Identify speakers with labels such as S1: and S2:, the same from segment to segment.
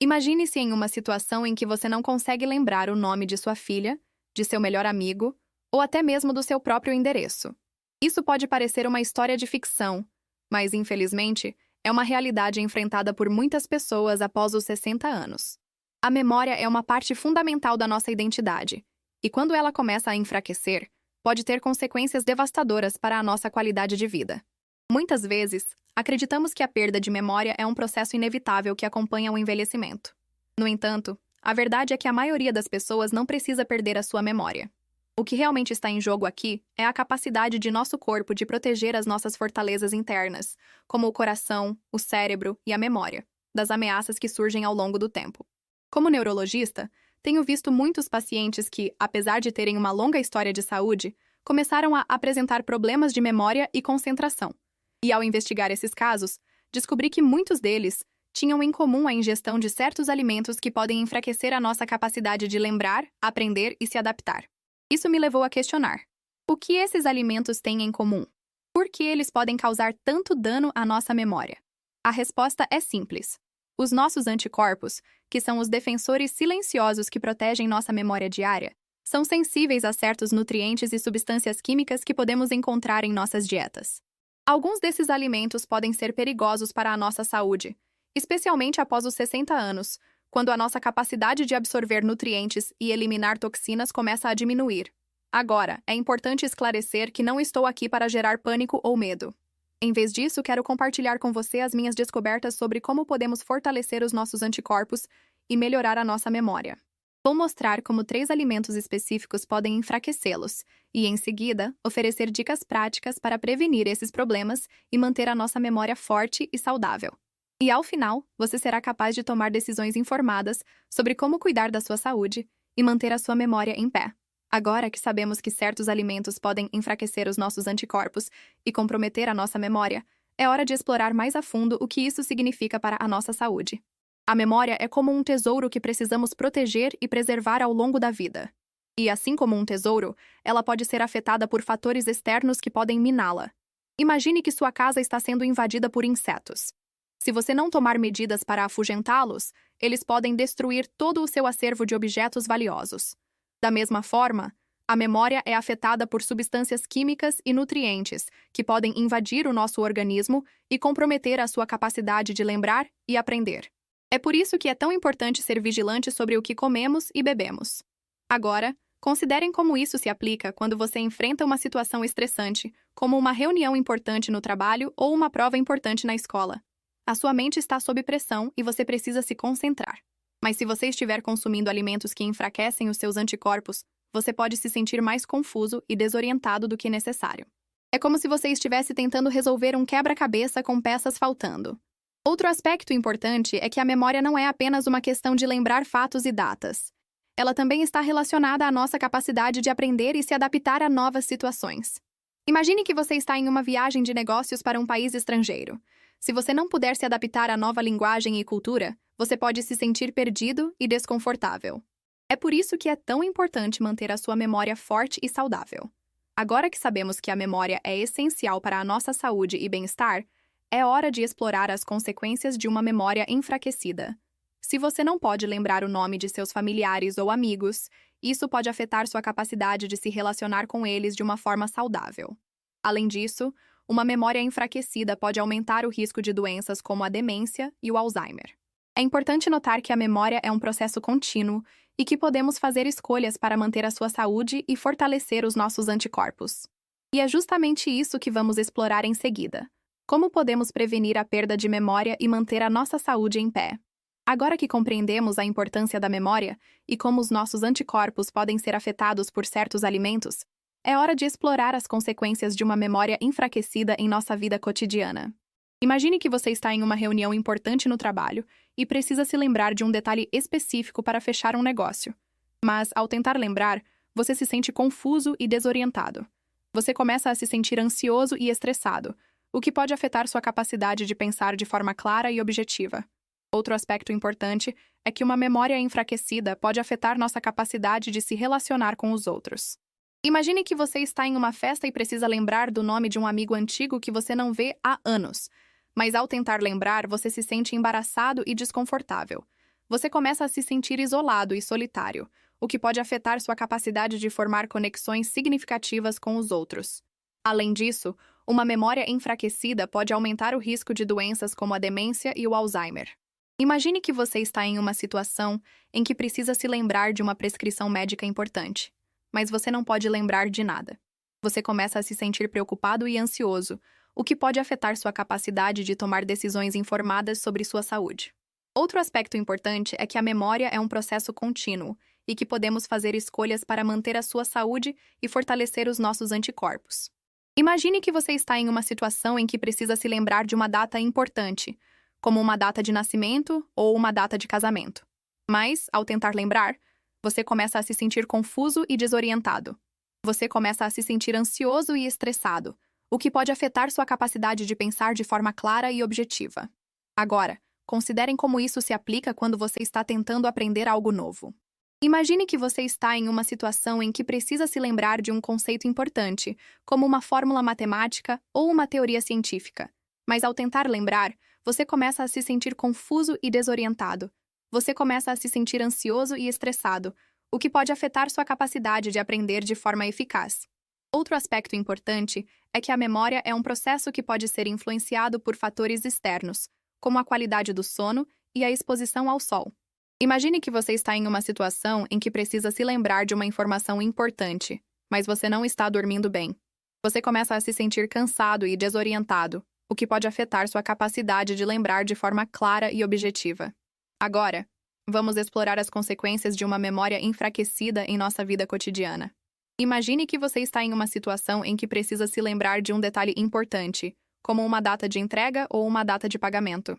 S1: Imagine-se em uma situação em que você não consegue lembrar o nome de sua filha, de seu melhor amigo, ou até mesmo do seu próprio endereço. Isso pode parecer uma história de ficção, mas, infelizmente, é uma realidade enfrentada por muitas pessoas após os 60 anos. A memória é uma parte fundamental da nossa identidade, e quando ela começa a enfraquecer, pode ter consequências devastadoras para a nossa qualidade de vida. Muitas vezes, acreditamos que a perda de memória é um processo inevitável que acompanha o envelhecimento. No entanto, a verdade é que a maioria das pessoas não precisa perder a sua memória. O que realmente está em jogo aqui é a capacidade de nosso corpo de proteger as nossas fortalezas internas, como o coração, o cérebro e a memória, das ameaças que surgem ao longo do tempo. Como neurologista, tenho visto muitos pacientes que, apesar de terem uma longa história de saúde, começaram a apresentar problemas de memória e concentração. E ao investigar esses casos, descobri que muitos deles tinham em comum a ingestão de certos alimentos que podem enfraquecer a nossa capacidade de lembrar, aprender e se adaptar. Isso me levou a questionar: o que esses alimentos têm em comum? Por que eles podem causar tanto dano à nossa memória? A resposta é simples. Os nossos anticorpos, que são os defensores silenciosos que protegem nossa memória diária, são sensíveis a certos nutrientes e substâncias químicas que podemos encontrar em nossas dietas. Alguns desses alimentos podem ser perigosos para a nossa saúde, especialmente após os 60 anos, quando a nossa capacidade de absorver nutrientes e eliminar toxinas começa a diminuir. Agora, é importante esclarecer que não estou aqui para gerar pânico ou medo. Em vez disso, quero compartilhar com você as minhas descobertas sobre como podemos fortalecer os nossos anticorpos e melhorar a nossa memória. Vou mostrar como 3 alimentos específicos podem enfraquecê-los e, em seguida, oferecer dicas práticas para prevenir esses problemas e manter a nossa memória forte e saudável. E, ao final, você será capaz de tomar decisões informadas sobre como cuidar da sua saúde e manter a sua memória em pé. Agora que sabemos que certos alimentos podem enfraquecer os nossos anticorpos e comprometer a nossa memória, é hora de explorar mais a fundo o que isso significa para a nossa saúde. A memória é como um tesouro que precisamos proteger e preservar ao longo da vida. E, assim como um tesouro, ela pode ser afetada por fatores externos que podem miná-la. Imagine que sua casa está sendo invadida por insetos. Se você não tomar medidas para afugentá-los, eles podem destruir todo o seu acervo de objetos valiosos. Da mesma forma, a memória é afetada por substâncias químicas e nutrientes que podem invadir o nosso organismo e comprometer a sua capacidade de lembrar e aprender. É por isso que é tão importante ser vigilante sobre o que comemos e bebemos. Agora, considerem como isso se aplica quando você enfrenta uma situação estressante, como uma reunião importante no trabalho ou uma prova importante na escola. A sua mente está sob pressão e você precisa se concentrar. Mas se você estiver consumindo alimentos que enfraquecem os seus anticorpos, você pode se sentir mais confuso e desorientado do que necessário. É como se você estivesse tentando resolver um quebra-cabeça com peças faltando. Outro aspecto importante é que a memória não é apenas uma questão de lembrar fatos e datas. Ela também está relacionada à nossa capacidade de aprender e se adaptar a novas situações. Imagine que você está em uma viagem de negócios para um país estrangeiro. Se você não puder se adaptar à nova linguagem e cultura, você pode se sentir perdido e desconfortável. É por isso que é tão importante manter a sua memória forte e saudável. Agora que sabemos que a memória é essencial para a nossa saúde e bem-estar, é hora de explorar as consequências de uma memória enfraquecida. Se você não pode lembrar o nome de seus familiares ou amigos, isso pode afetar sua capacidade de se relacionar com eles de uma forma saudável. Além disso, uma memória enfraquecida pode aumentar o risco de doenças como a demência e o Alzheimer. É importante notar que a memória é um processo contínuo e que podemos fazer escolhas para manter a sua saúde e fortalecer os nossos anticorpos. E é justamente isso que vamos explorar em seguida. Como podemos prevenir a perda de memória e manter a nossa saúde em pé? Agora que compreendemos a importância da memória e como os nossos anticorpos podem ser afetados por certos alimentos, é hora de explorar as consequências de uma memória enfraquecida em nossa vida cotidiana. Imagine que você está em uma reunião importante no trabalho e precisa se lembrar de um detalhe específico para fechar um negócio. Mas, ao tentar lembrar, você se sente confuso e desorientado. Você começa a se sentir ansioso e estressado, o que pode afetar sua capacidade de pensar de forma clara e objetiva. Outro aspecto importante é que uma memória enfraquecida pode afetar nossa capacidade de se relacionar com os outros. Imagine que você está em uma festa e precisa lembrar do nome de um amigo antigo que você não vê há anos. Mas ao tentar lembrar, você se sente embaraçado e desconfortável. você começa a se sentir isolado e solitário, o que pode afetar sua capacidade de formar conexões significativas com os outros. Além disso, uma memória enfraquecida pode aumentar o risco de doenças como a demência e o Alzheimer. Imagine que você está em uma situação em que precisa se lembrar de uma prescrição médica importante, mas você não pode lembrar de nada. Você começa a se sentir preocupado e ansioso, o que pode afetar sua capacidade de tomar decisões informadas sobre sua saúde. Outro aspecto importante é que a memória é um processo contínuo e que podemos fazer escolhas para manter a sua saúde e fortalecer os nossos anticorpos. Imagine que você está em uma situação em que precisa se lembrar de uma data importante, como uma data de nascimento ou uma data de casamento. Mas, ao tentar lembrar, você começa a se sentir confuso e desorientado. Você começa a se sentir ansioso e estressado, o que pode afetar sua capacidade de pensar de forma clara e objetiva. Agora, considerem como isso se aplica quando você está tentando aprender algo novo. Imagine que você está em uma situação em que precisa se lembrar de um conceito importante, como uma fórmula matemática ou uma teoria científica. Mas ao tentar lembrar, você começa a se sentir confuso e desorientado. Você começa a se sentir ansioso e estressado, o que pode afetar sua capacidade de aprender de forma eficaz. Outro aspecto importante é que a memória é um processo que pode ser influenciado por fatores externos, como a qualidade do sono e a exposição ao sol. Imagine que você está em uma situação em que precisa se lembrar de uma informação importante, mas você não está dormindo bem. Você começa a se sentir cansado e desorientado, o que pode afetar sua capacidade de lembrar de forma clara e objetiva. Agora, vamos explorar as consequências de uma memória enfraquecida em nossa vida cotidiana. Imagine que você está em uma situação em que precisa se lembrar de um detalhe importante, como uma data de entrega ou uma data de pagamento.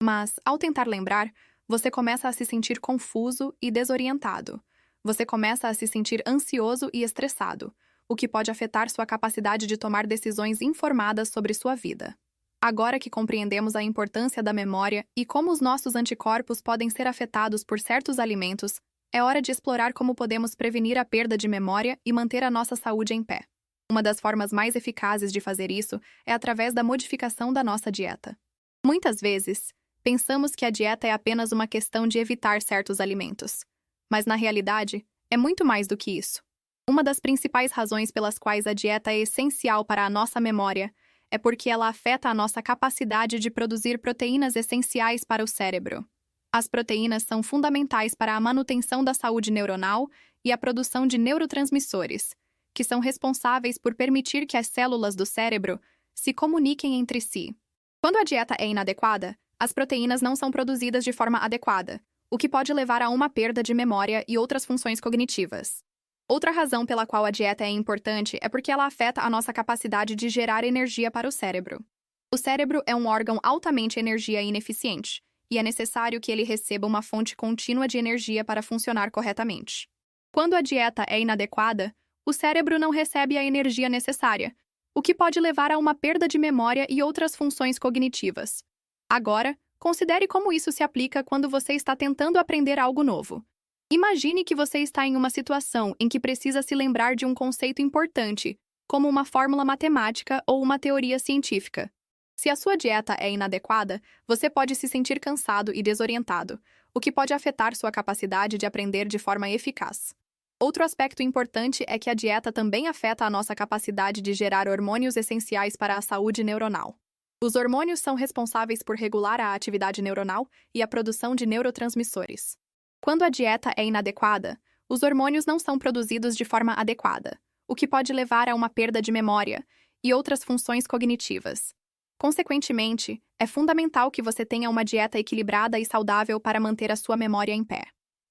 S1: Mas, ao tentar lembrar, você começa a se sentir confuso e desorientado. Você começa a se sentir ansioso e estressado, o que pode afetar sua capacidade de tomar decisões informadas sobre sua vida. Agora que compreendemos a importância da memória e como os nossos anticorpos podem ser afetados por certos alimentos, é hora de explorar como podemos prevenir a perda de memória e manter a nossa saúde em pé. Uma das formas mais eficazes de fazer isso é através da modificação da nossa dieta. Muitas vezes, pensamos que a dieta é apenas uma questão de evitar certos alimentos. Mas, na realidade, é muito mais do que isso. Uma das principais razões pelas quais a dieta é essencial para a nossa memória é porque ela afeta a nossa capacidade de produzir proteínas essenciais para o cérebro. As proteínas são fundamentais para a manutenção da saúde neuronal e a produção de neurotransmissores, que são responsáveis por permitir que as células do cérebro se comuniquem entre si. Quando a dieta é inadequada, as proteínas não são produzidas de forma adequada, o que pode levar a uma perda de memória e outras funções cognitivas. Outra razão pela qual a dieta é importante é porque ela afeta a nossa capacidade de gerar energia para o cérebro. O cérebro é um órgão altamente energia ineficiente, e é necessário que ele receba uma fonte contínua de energia para funcionar corretamente. Quando a dieta é inadequada, o cérebro não recebe a energia necessária, o que pode levar a uma perda de memória e outras funções cognitivas. Agora, considere como isso se aplica quando você está tentando aprender algo novo. Imagine que você está em uma situação em que precisa se lembrar de um conceito importante, como uma fórmula matemática ou uma teoria científica. Se a sua dieta é inadequada, você pode se sentir cansado e desorientado, o que pode afetar sua capacidade de aprender de forma eficaz. Outro aspecto importante é que a dieta também afeta a nossa capacidade de gerar hormônios essenciais para a saúde neuronal. Os hormônios são responsáveis por regular a atividade neuronal e a produção de neurotransmissores. Quando a dieta é inadequada, os hormônios não são produzidos de forma adequada, o que pode levar a uma perda de memória e outras funções cognitivas. Consequentemente, é fundamental que você tenha uma dieta equilibrada e saudável para manter a sua memória em pé.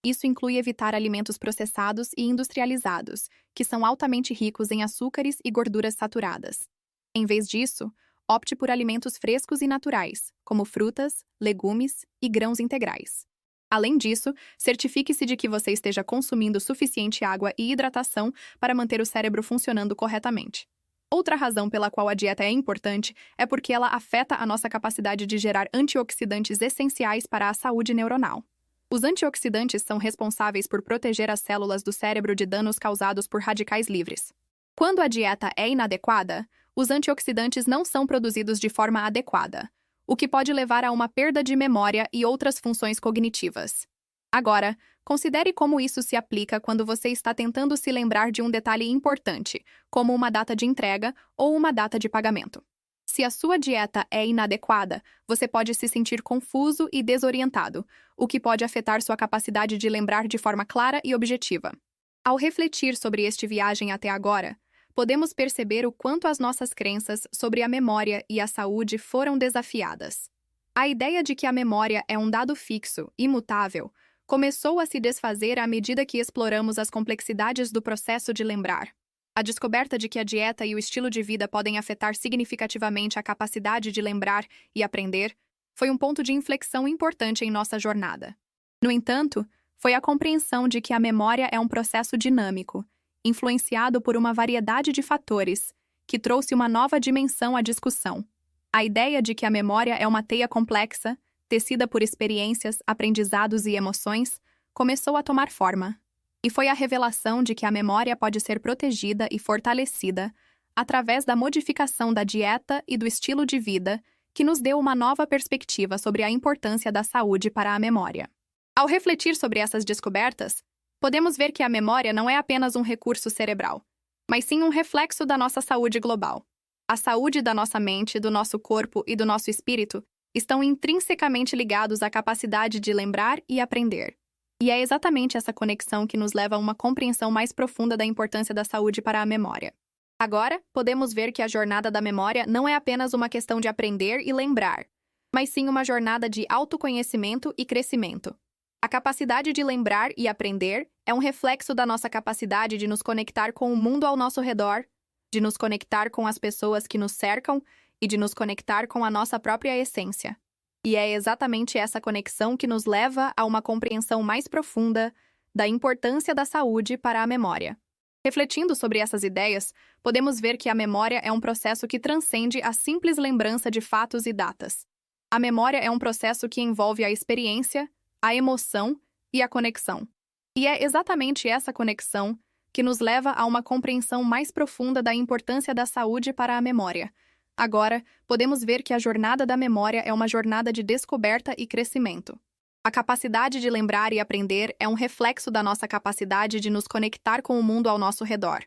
S1: Isso inclui evitar alimentos processados e industrializados, que são altamente ricos em açúcares e gorduras saturadas. Em vez disso, opte por alimentos frescos e naturais, como frutas, legumes e grãos integrais. Além disso, certifique-se de que você esteja consumindo suficiente água e hidratação para manter o cérebro funcionando corretamente. Outra razão pela qual a dieta é importante é porque ela afeta a nossa capacidade de gerar antioxidantes essenciais para a saúde neuronal. Os antioxidantes são responsáveis por proteger as células do cérebro de danos causados por radicais livres. Quando a dieta é inadequada, os antioxidantes não são produzidos de forma adequada, o que pode levar a uma perda de memória e outras funções cognitivas. Agora, considere como isso se aplica quando você está tentando se lembrar de um detalhe importante, como uma data de entrega ou uma data de pagamento. Se a sua dieta é inadequada, você pode se sentir confuso e desorientado, o que pode afetar sua capacidade de lembrar de forma clara e objetiva. Ao refletir sobre este viagem até agora, podemos perceber o quanto as nossas crenças sobre a memória e a saúde foram desafiadas. A ideia de que a memória é um dado fixo, imutável, começou a se desfazer à medida que exploramos as complexidades do processo de lembrar. A descoberta de que a dieta e o estilo de vida podem afetar significativamente a capacidade de lembrar e aprender foi um ponto de inflexão importante em nossa jornada. No entanto, foi a compreensão de que a memória é um processo dinâmico, influenciado por uma variedade de fatores, que trouxe uma nova dimensão à discussão. A ideia de que a memória é uma teia complexa, tecida por experiências, aprendizados e emoções, começou a tomar forma. E foi a revelação de que a memória pode ser protegida e fortalecida através da modificação da dieta e do estilo de vida que nos deu uma nova perspectiva sobre a importância da saúde para a memória. Ao refletir sobre essas descobertas, podemos ver que a memória não é apenas um recurso cerebral, mas sim um reflexo da nossa saúde global. A saúde da nossa mente, do nosso corpo e do nosso espírito estão intrinsecamente ligados à capacidade de lembrar e aprender. E é exatamente essa conexão que nos leva a uma compreensão mais profunda da importância da saúde para a memória. Agora, podemos ver que a jornada da memória não é apenas uma questão de aprender e lembrar, mas sim uma jornada de autoconhecimento e crescimento. A capacidade de lembrar e aprender é um reflexo da nossa capacidade de nos conectar com o mundo ao nosso redor, de nos conectar com as pessoas que nos cercam e de nos conectar com a nossa própria essência. E é exatamente essa conexão que nos leva a uma compreensão mais profunda da importância da saúde para a memória. Refletindo sobre essas ideias, podemos ver que a memória é um processo que transcende a simples lembrança de fatos e datas. A memória é um processo que envolve a experiência, a emoção e a conexão. E é exatamente essa conexão que nos leva a uma compreensão mais profunda da importância da saúde para a memória. Agora, podemos ver que a jornada da memória é uma jornada de descoberta e crescimento. A capacidade de lembrar e aprender é um reflexo da nossa capacidade de nos conectar com o mundo ao nosso redor,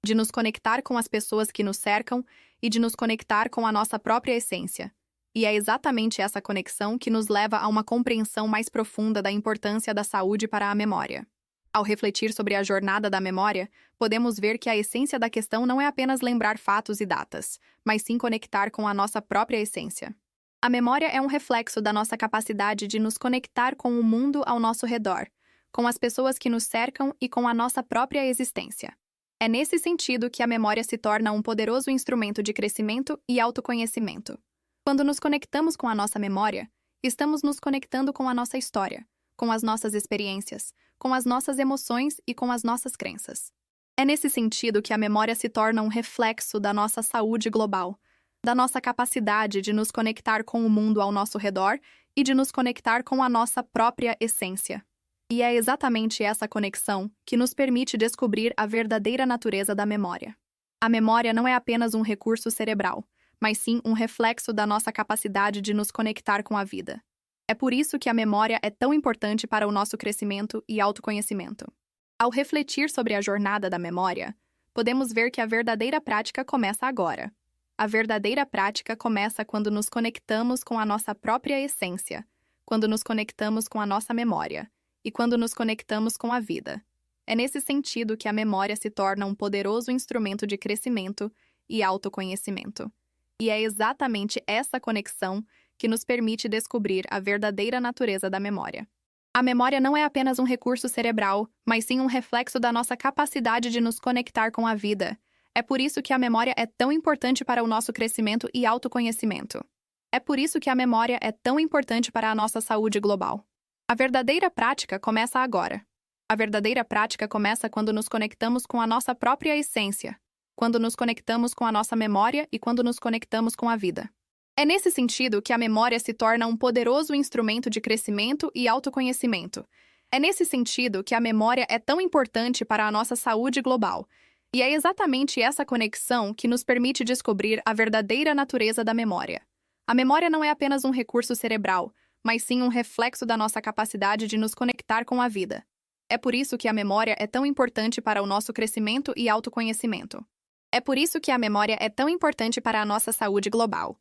S1: de nos conectar com as pessoas que nos cercam e de nos conectar com a nossa própria essência. E é exatamente essa conexão que nos leva a uma compreensão mais profunda da importância da saúde para a memória. Ao refletir sobre a jornada da memória, podemos ver que a essência da questão não é apenas lembrar fatos e datas, mas sim conectar com a nossa própria essência. A memória é um reflexo da nossa capacidade de nos conectar com o mundo ao nosso redor, com as pessoas que nos cercam e com a nossa própria existência. É nesse sentido que a memória se torna um poderoso instrumento de crescimento e autoconhecimento. Quando nos conectamos com a nossa memória, estamos nos conectando com a nossa história, com as nossas experiências, com as nossas emoções e com as nossas crenças. É nesse sentido que a memória se torna um reflexo da nossa saúde global, da nossa capacidade de nos conectar com o mundo ao nosso redor e de nos conectar com a nossa própria essência. E é exatamente essa conexão que nos permite descobrir a verdadeira natureza da memória. A memória não é apenas um recurso cerebral, mas sim um reflexo da nossa capacidade de nos conectar com a vida. É por isso que a memória é tão importante para o nosso crescimento e autoconhecimento. Ao refletir sobre a jornada da memória, podemos ver que a verdadeira prática começa agora. A verdadeira prática começa quando nos conectamos com a nossa própria essência, quando nos conectamos com a nossa memória e quando nos conectamos com a vida. É nesse sentido que a memória se torna um poderoso instrumento de crescimento e autoconhecimento. E é exatamente essa conexão que nos permite descobrir a verdadeira natureza da memória. A memória não é apenas um recurso cerebral, mas sim um reflexo da nossa capacidade de nos conectar com a vida. É por isso que a memória é tão importante para o nosso crescimento e autoconhecimento. É por isso que a memória é tão importante para a nossa saúde global. A verdadeira prática começa agora. A verdadeira prática começa quando nos conectamos com a nossa própria essência, quando nos conectamos com a nossa memória e quando nos conectamos com a vida. É nesse sentido que a memória se torna um poderoso instrumento de crescimento e autoconhecimento. É nesse sentido que a memória é tão importante para a nossa saúde global. E é exatamente essa conexão que nos permite descobrir a verdadeira natureza da memória. A memória não é apenas um recurso cerebral, mas sim um reflexo da nossa capacidade de nos conectar com a vida. É por isso que a memória é tão importante para o nosso crescimento e autoconhecimento. É por isso que a memória é tão importante para a nossa saúde global.